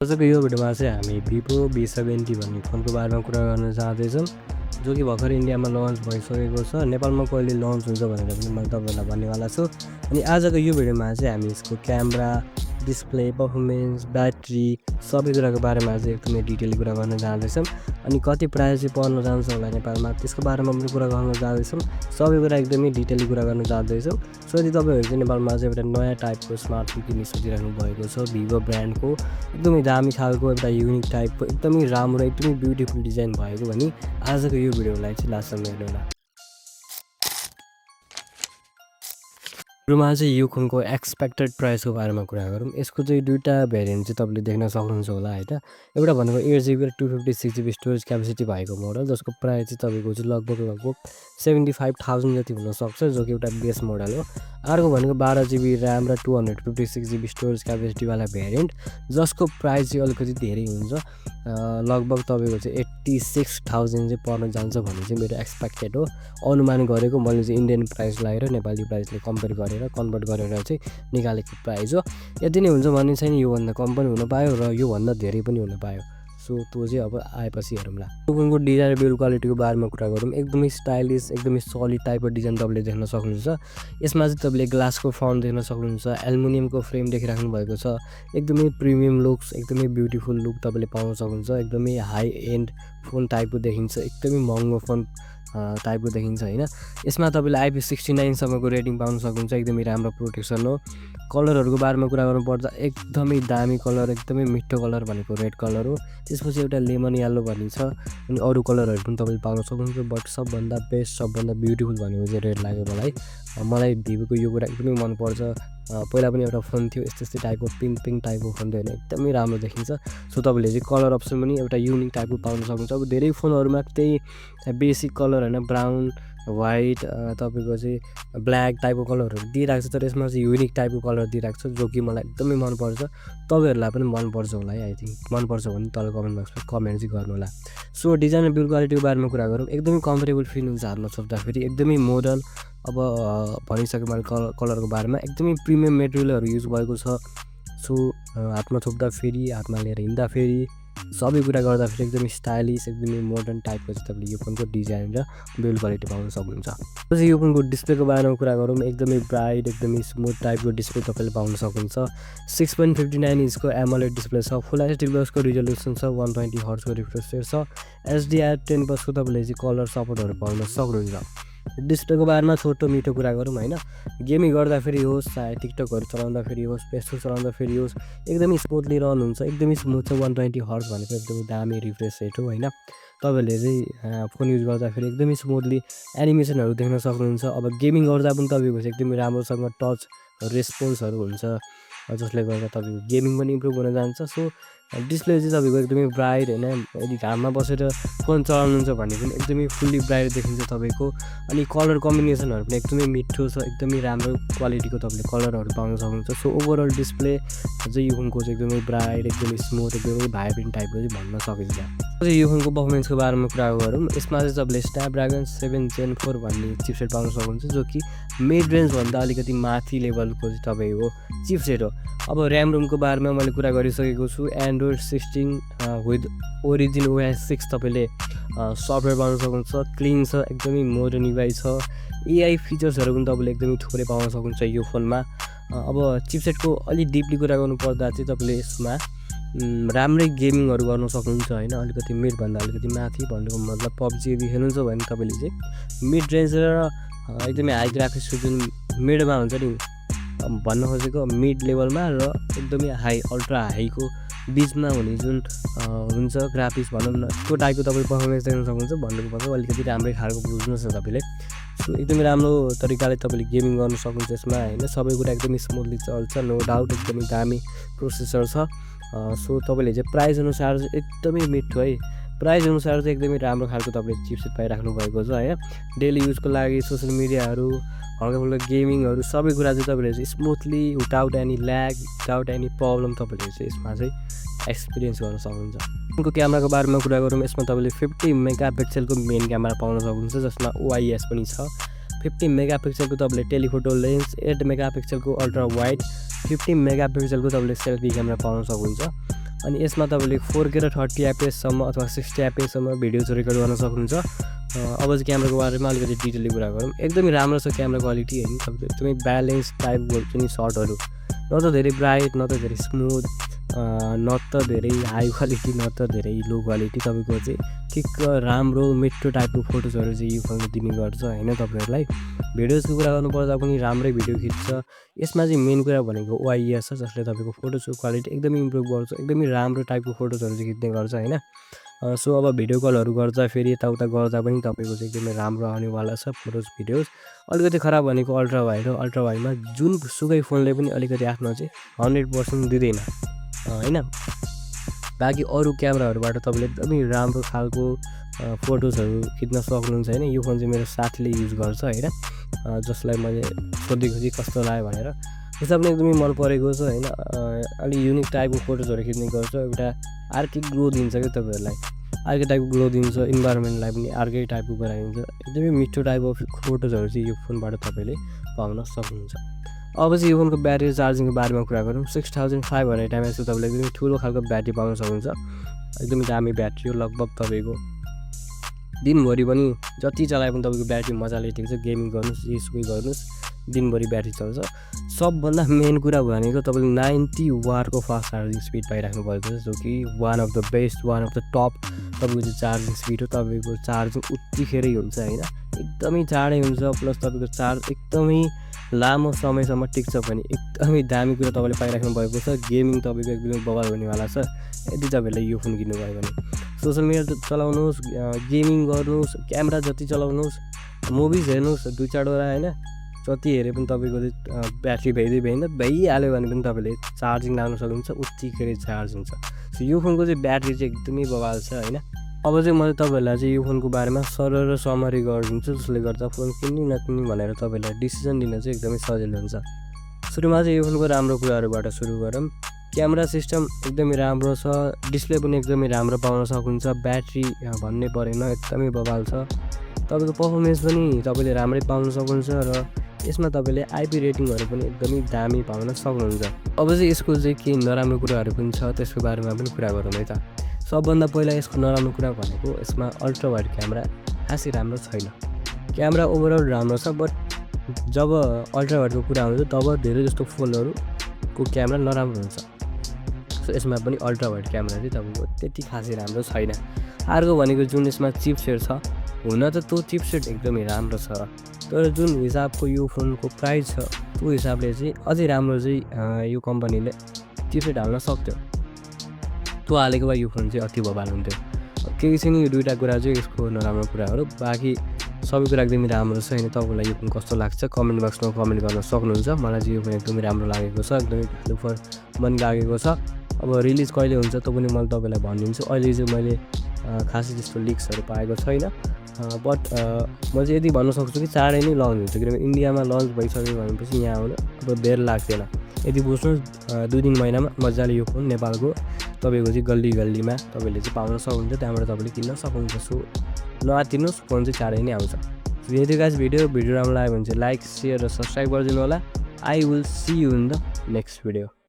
आजको यो भिडियोमा चाहिँ हामी Vivo V70 भन्ने फोनको बारेमा कुरा गर्न चाहँदैछौँ, जो कि भर्खर इन्डियामा लन्च भइसकेको छ। नेपालमा कहिले लन्च हुन्छ भनेर पनि म तपाईँहरूलाई भन्नेवाला छु। अनि आजको यो भिडियोमा चाहिँ हामी यसको क्यामेरा, डिस्प्ले, पर्फर्मेन्स, ब्याट्री सबै कुराको बारेमा चाहिँ एकदमै डिटेल कुरा गर्न चाहँदैछौँ। अनि कति प्राइस चाहिँ पर्न जान्छ होला नेपालमा त्यसको बारेमा पनि कुरा गर्न चाहँदैछौँ। सबै कुरा एकदमै डिटेली कुरा गर्न चाहँदैछौँ। सो यदि तपाईँहरू चाहिँ नेपालमा चाहिँ एउटा नयाँ टाइपको स्मार्टफोन किन्ने सोचिरहनु भएको छ, भिभो ब्रान्डको एकदमै दामी खालको एउटा युनिक टाइपको एकदमै राम्रो एकदमै ब्युटिफुल डिजाइन भएको भने आजको यो भिडियोलाई चाहिँ लास्टसम्म हेर्नुहोला। सुरुमा चाहिँ यो फोनको एक्सपेक्टेड प्राइसको बारेमा कुरा गरौँ। यसको चाहिँ दुईवटा भेरिएन्ट चाहिँ तपाईँले देख्न सक्नुहुन्छ होला हैन। एउटा भनेको 8GB र 256GB स्टोरेज क्यापेसिटी भएको मोडल, जसको प्राइस चाहिँ तपाईँको चाहिँ लगभग 75,000 जति हुनसक्छ, जो कि एउटा बेस मोडल हो। अर्को भनेको 12GB ऱ्याम र 256GB स्टोरेज क्यापेसिटीवाला भेरिएन्ट, जसको प्राइस चाहिँ अलिकति धेरै हुन्छ। लगभग तपाईँको चाहिँ 86,000 चाहिँ पर्न जान्छ भन्ने चाहिँ मेरो एक्सपेक्टेड हो। अनुमान गरेको मैले चाहिँ इन्डियन प्राइस लगाएर नेपाली प्राइसले कम्पेयर गरेर कन्भर्ट गरेर चाहिँ निकालेको प्राइस हो। यति नै हुन्छ भन्ने छैन, योभन्दा कम पनि हुन पायो र योभन्दा धेरै पनि हुन पायो। सो त्यो चाहिँ अब आएपछि हेरौँला। फोनको डिजाइन र बिल्ड क्वालिटीको बारेमा कुरा गरौँ। एकदमै स्टाइलिस एकदमै सलिड टाइपको डिजाइन तपाईँले देख्न सक्नुहुन्छ। यसमा चाहिँ तपाईँले ग्लासको फ्रन्ट देख्न सक्नुहुन्छ, एल्युमिनियमको फ्रेम देखिराख्नु भएको छ। एकदमै प्रिमियम लुक्स एकदमै ब्युटिफुल लुक तपाईँले पाउन सक्नुहुन्छ। एकदमै हाई एन्ड फोन टाइपको देखिन्छ, एकदमै महँगो फोन टाइपको देखिन्छ हैन। यसमा तपाईँले IP69 सम्मको रेटिङ पाउन सक्नुहुन्छ। एकदमै राम्रो प्रोटेक्सन हो। कलरहरूको बारेमा कुरा गर्नुपर्दा एकदमै दामी कलर, एकदमै मिठो कलर भनेको रेड कलर हो। त्यसपछि एउटा लेमन येल्लो भन्ने छ, अनि अरू कलरहरू पनि तपाईँले पाउन सक्नुहुन्छ। बट सबभन्दा बेस्ट सबभन्दा ब्युटिफुल भनेको चाहिँ रेड लाग्यो मलाई भिभोको यो कुरा एकदमै मनपर्छ। पहिला पनि एउटा फोन थियो यस्तै टाइपको पिङ्क टाइपको फोन थियो होइन, एकदमै राम्रो देखिन्छ। सो तपाईँले चाहिँ कलर अप्सन पनि एउटा युनिक टाइपको पाउन सक्नुहुन्छ। अब धेरै फोनहरूमा त्यही बेसिक कलर होइन, ब्राउन व्हाइट तपाईँको चाहिँ ब्ल्याक टाइपको कलरहरू दिइरहेको छ, तर यसमा चाहिँ युनिक टाइपको कलर दिइरहेको छ, जो कि मलाई एकदमै मनपर्छ। तपाईँहरूलाई पनि मनपर्छ होला है। आई थिङ्क मनपर्छ भने तल कमेन्ट बक्समा कमेन्ट चाहिँ गर्नु होला। सो डिजाइन र बिल्ड क्वालिटीको बारेमा कुरा गरौँ। एकदमै कम्फर्टेबल फिल हुन्छ हातमा छोप्दाखेरि, एकदमै मोडर्न। अब भनिसकेँ मैले कलरको बारेमा, एकदमै प्रिमियम मेटेरियलहरू युज भएको छ। सो हातमा छोप्दाखेरि, हातमा लिएर हिँड्दाखेरि, सबै कुरा गर्दाखेरि एकदमै स्टाइलिस एकदमै मोडर्न टाइपको चाहिँ तपाईँले यो फोनको डिजाइन र बिल्ड क्वालिटी पाउन सक्नुहुन्छ। पछि यो फोनको डिस्प्लेको बारेमा कुरा गरौँ। एकदमै ब्राइट एकदमै स्मुथ टाइपको डिस्प्ले तपाईँले पाउन सक्नुहुन्छ। 6.59 इन्चको एमोलेड डिस्प्ले छ। फुल एचडी प्लसको रिजोल्युसन छ। 120 हर्ट्जको रिफ्रेस रेट छ। HDR10 प्लसको तपाईँले चाहिँ कलर सपोर्टहरू पाउन सक्नुहुन्छ। डिस्प्लेको बारेमा छोटो मिठो कुरा गरौँ होइन। गेमिङ गर्दाखेरि होस्, चाहे टिकटकहरू चलाउँदाखेरि होस्, फेसबुक चलाउँदाखेरि होस्, एकदमै स्मुथली रन हुन्छ, एकदमै स्मुथ छ। 120 हर्ट्ज भनेको एकदमै दामी रिफ्रेस रेट हो होइन। तपाईँहरूले चाहिँ फोन युज गर्दाखेरि एकदमै स्मुथली एनिमेसनहरू देख्न सक्नुहुन्छ। अब गेमिङ गर्दा पनि तपाईँको चाहिँ एकदमै राम्रोसँग टच रेस्पोन्सहरू हुन्छ, जसले गर्दा तपाईँको गेमिङ पनि इम्प्रुभ हुन जान्छ। सो डिस्प्ले चाहिँ तपाईँको एकदमै ब्राइट होइन। यदि घाममा बसेर फोन चलाउनुहुन्छ भने पनि एकदमै फुल्ली ब्राइट देखिन्छ तपाईँको। अनि कलर कम्बिनेसनहरू पनि एकदमै मिठो छ, एकदमै राम्रो क्वालिटीको तपाईँले कलरहरू पाउन सक्नुहुन्छ। सो ओभरअल डिस्प्ले चाहिँ यो फोनको चाहिँ एकदमै ब्राइट एकदमै स्मुथ एकदमै भाइब्रेन्ट टाइपको चाहिँ भन्न सकिन्छ। यो फोनको पर्फर्मेन्सको बारेमा कुरा गरौँ। यसमा चाहिँ तपाईँले स्न्यापड्रागन 7 Gen 4 भन्ने चिपसेट पाउन सक्नुहुन्छ, जो कि मिड रेन्जभन्दा अलिकति माथि लेभलको चाहिँ तपाईँको चिपसेट हो। अब ऱ्याम रोमको बारेमा मैले कुरा गरिसकेको छु। एन्ड्रोइड 16 विथ ओरिजिन OS 6 तपाईँले सफ्टवेयर पाउन सक्नुहुन्छ। क्लिन छ, एकदमै मोडर्न युआई छ। AI फिचर्सहरू पनि तपाईँले एकदमै थुप्रै पाउन सक्नुहुन्छ यो फोनमा। अब चिपसेटको अलिक डिपली कुरा गर्नुपर्दा चाहिँ तपाईँले यसमा राम्रै गेमिङहरू गर्न सक्नुहुन्छ होइन। अलिकति मिडभन्दा अलिकति माथि भन्नुको मतलब PUBG यदि खेल्नुहुन्छ भने तपाईँले चाहिँ मिड रेन्ज र एकदमै हाई ग्राफिक्सको जुन मिडमा हुन्छ नि भन्न खोजेको, मिड लेभलमा र एकदमै हाई अल्ट्रा हाईको बिचमा हुने जुन हुन्छ ग्राफिक्स भनौँ न, त्यो टाइपको तपाईँ पर्फर्मेन्स देख्न सक्नुहुन्छ। भन्नुको मतलब अलिकति राम्रै खालको बुझ्नुहोस् न तपाईँले। सो एकदमै राम्रो तरिकाले तपाईँले गेमिङ गर्न सक्नुहुन्छ यसमा होइन। सबै कुरा एकदमै स्मुथली चल्छ, नो डाउट। एकदमै दामी प्रोसेसर छ। सो तपाईँले चाहिँ प्राइस अनुसार चाहिँ एकदमै मिठो है। प्राइस अनुसार चाहिँ एकदमै राम्रो खालको तपाईँले चिपसेट पाइराख्नु भएको छ होइन। डेली युजको लागि सोसियल मिडियाहरू, हल्का फुल्का गेमिङहरू सबै कुरा चाहिँ तपाईँले चाहिँ smoothly without any lag without any problem तपाईँले चाहिँ यसमा चाहिँ एक्सपिरियन्स गर्न सक्नुहुन्छ। फोनको क्यामेराको बारेमा कुरा गरौँ। यसमा तपाईँले 50 मेगापिक्सलको मेन क्यामेरा पाउन सक्नुहुन्छ, जसमा OIS पनि छ। 50 मेगापिक्सलको तपाईँले टेलिफोटो लेन्स, 8 मेगापिक्सलको अल्ट्रा वाइड, 15 मेगापिक्सलको तपाईँले सेल्फी क्यामेरा पाउन सक्नुहुन्छ। अनि यसमा तपाईँले 4K र 30 FPS सम्म अथवा 60 FPS सम्म भिडियोज रेकर्ड गर्न सक्नुहुन्छ। अब चाहिँ क्यामेराको बारेमा अलिकति डिटेलली कुरा गरौँ। एकदमै राम्रो छ क्यामेरा क्वालिटी हैन, तपाईँको एकदमै ब्यालेन्स टाइपको हुन्छ नि सटहरू, न त धेरै ब्राइट न त धेरै स्मुथ, न त धेरै हाई क्वालिटी न त धेरै लो क्वालिटी, तपाईँको चाहिँ ठिक्क राम्रो मिठो टाइपको फोटोजहरू चाहिँ यो फोनले दिने गर्छ हैन। तपाईँहरूलाई भिडियोजको कुरा गर्नुपर्दा पनि राम्रै भिडियो खिच्छ। यसमा चाहिँ मेन कुरा भनेको OIS छ, जसले तपाईँको फोटोजको क्वालिटी एकदमै इम्प्रुभ गर्छ, एकदमै राम्रो टाइपको फोटोजहरू चाहिँ खिच्ने गर्छ हैन। सो अब भिडियो कलहरू गर्दा फेरि यताउता गर्दा पनि तपाईँको चाहिँ एकदमै राम्रो आउनेवाला छ फोटोज भिडियोज। अलिकति खराब भनेको अल्ट्रा वाइड हो। अल्ट्रा वाइडमा जुनसुकै फोनले पनि अलिकति आफ्नो चाहिँ 100% दिँदैन हैन। बाँकी अरू क्यामेराहरूबाट तपाईँले एकदमै राम्रो खालको फोटोजहरू खिच्न सक्नुहुन्छ हैन। यो फोन चाहिँ मेरो साथीले युज गर्छ हैन, जसलाई मैले सोधेको थिएँ कस्तो लाग्यो भनेर। त्यसलाई पनि एकदमै मन परेको छ हैन। अलि युनिक टाइपको फोटोजहरू खिच्ने गर्छ, एउटा अर्कै ग्लो दिन्छ क्या तपाईँहरूलाई, अर्कै टाइपको ग्लो दिन्छ, इन्भाइरोमेन्टलाई पनि अर्कै टाइपको गराइदिन्छ। एकदमै मिठो टाइपको फोटोजहरू चाहिँ यो फोनबाट तपाईँले पाउन सक्नुहुन्छ। अब चाहिँ यो फोनको ब्याट्री चार्जिङको बारेमा कुरा गरौँ। 6500 mAhको तपाईँले एकदमै ठुलो खालको ब्याट्री पाउन सक्नुहुन्छ। एकदमै दामी ब्याट्री हो, लगभग तपाईँको दिनभरि पनि जति चलाए पनि तपाईँको ब्याट्री मजाले टिक्छ। गेमिङ गर्नुहोस्, यसुकै गर्नुहोस्, दिनभरि ब्याट्री चल्छ। सबभन्दा मेन कुरा भनेको तपाईँले 90 वाटको फास्ट चार्जिङ स्पिड पाइराख्नु भएको छ, जो कि one of the best, one of the top तपाईँको चाहिँ चार्जिङ स्पिड हो। तपाईँको चार्जिङ उत्तिखेरै हुन्छ हैन, एकदमै चाँडै हुन्छ। प्लस तपाईँको चार्ज एकदमै लामो समयसम्म टिक्छ पनि, एकदमै दामी कुरा तपाईँले पाइराख्नु भएको छ। गेमिङ तपाईँको एकदमै बवाल हुनेवाला छ यदि तपाईँहरूले यो फोन किन्नुभयो भने। सोसियल मिडिया चलाउनुहोस्, गेमिङ गर्नुहोस्, क्यामेरा जति चलाउनुहोस्, मुभिज हेर्नुहोस् 2-4वटा हैन, जति हेरे पनि तपाईँको ब्याट्री भइहाल्यो भने पनि तपाईँले चार्जिङ लाउन सक्नुहुन्छ, उत्तिखेरै चार्ज हुन्छ। सो यो फोनको चाहिँ ब्याट्री चाहिँ एकदमै बवाल छ हैन। अब चाहिँ मैले तपाईँहरूलाई चाहिँ यो फोनको बारेमा सरल र समरी गरिदिन्छु, जसले गर्दा फोन किन्ने नकिन्ने भनेर तपाईँलाई डिसिजन लिन चाहिँ एकदमै सजिलो हुन्छ। सुरुमा चाहिँ यो फोनको राम्रो कुराहरूबाट सुरु गरौँ। क्यामेरा सिस्टम एकदमै राम्रो छ, डिस्प्ले पनि एकदमै राम्रो पाउन सक्नुहुन्छ, ब्याट्री भन्नै परेन एकदमै बवाल छ। तपाईँको पर्फर्मेन्स पनि तपाईँले राम्रै पाउन सक्नुहुन्छ र यसमा तपाईँले IP रेटिङहरू पनि एकदमै दामी पाउन सक्नुहुन्छ। अब चाहिँ यसको चाहिँ केही नराम्रो कुराहरू पनि छ, त्यसको बारेमा पनि कुरा गरौँ है त। सबभन्दा पहिला यसको नराम्रो कुरा भनेको यसमा अल्ट्रा वाइड क्यामेरा खासै राम्रो छैन। क्यामेरा ओभरअल राम्रो छ, बट जब अल्ट्रा वाइडको कुरा आउँछ तब धेरै जस्तो फोनहरूको क्यामेरा नराम्रो हुन्छ। सो यसमा पनि अल्ट्रा वाइड क्यामेरा चाहिँ तपाईँको त्यति खासै राम्रो छैन। अर्को भनेको जुन यसमा चिपसेट छ, हुन त त्यो चिपसेट एकदमै राम्रो छ, तर जुन हिसाबको यो फोनको प्राइस छ त्यो हिसाबले चाहिँ अझै राम्रो चाहिँ यो कम्पनीले चिपसेट हाल्न सक्थ्यो। त्यो हालेको भए यो फोन चाहिँ अति बवाल हुन्थ्यो। केही छैन, यो दुईवटा कुरा चाहिँ यसको नराम्रो कुराहरू, बाँकी सबै कुरा एकदमै राम्रो छ हैन। तपाईँलाई यो फोन कस्तो लाग्छ कमेन्ट बक्समा कमेन्ट गर्न सक्नुहुन्छ। मलाई चाहिँ यो फोन एकदमै राम्रो लागेको छ, एकदमै भ्यालु फर मनी लागेको छ। अब रिलिज कहिले हुन्छ त्यो पनि मैले तपाईँलाई भनिदिन्छु। अहिले चाहिँ मैले खासै त्यस्तो लिक्सहरू पाएको छैन, बट म चाहिँ यति भन्न सक्छु कि चाँडै नै लन्च हुन्छ, किनभने इन्डियामा लन्च भइसक्यो भनेपछि यहाँ आउन अब बेर लाग्दैन। यदि बुझ्नुहोस् 2-3 महिनामा मजाले यो फोन नेपालको तपाईँको चाहिँ गल्ली गल्लीमा तपाईँले चाहिँ पाउन सक्नुहुन्छ, त्यहाँबाट तपाईँले किन्न सक्नुहुन्छ। सो नआत्तिनुहोस्, फोन चाहिँ चाँडै नै आउँछ। यदि गाइस भिडियो राम्रो लाग्यो भने चाहिँ लाइक, सेयर र सब्सक्राइब गरिदिनु होला। I will see you in the next video.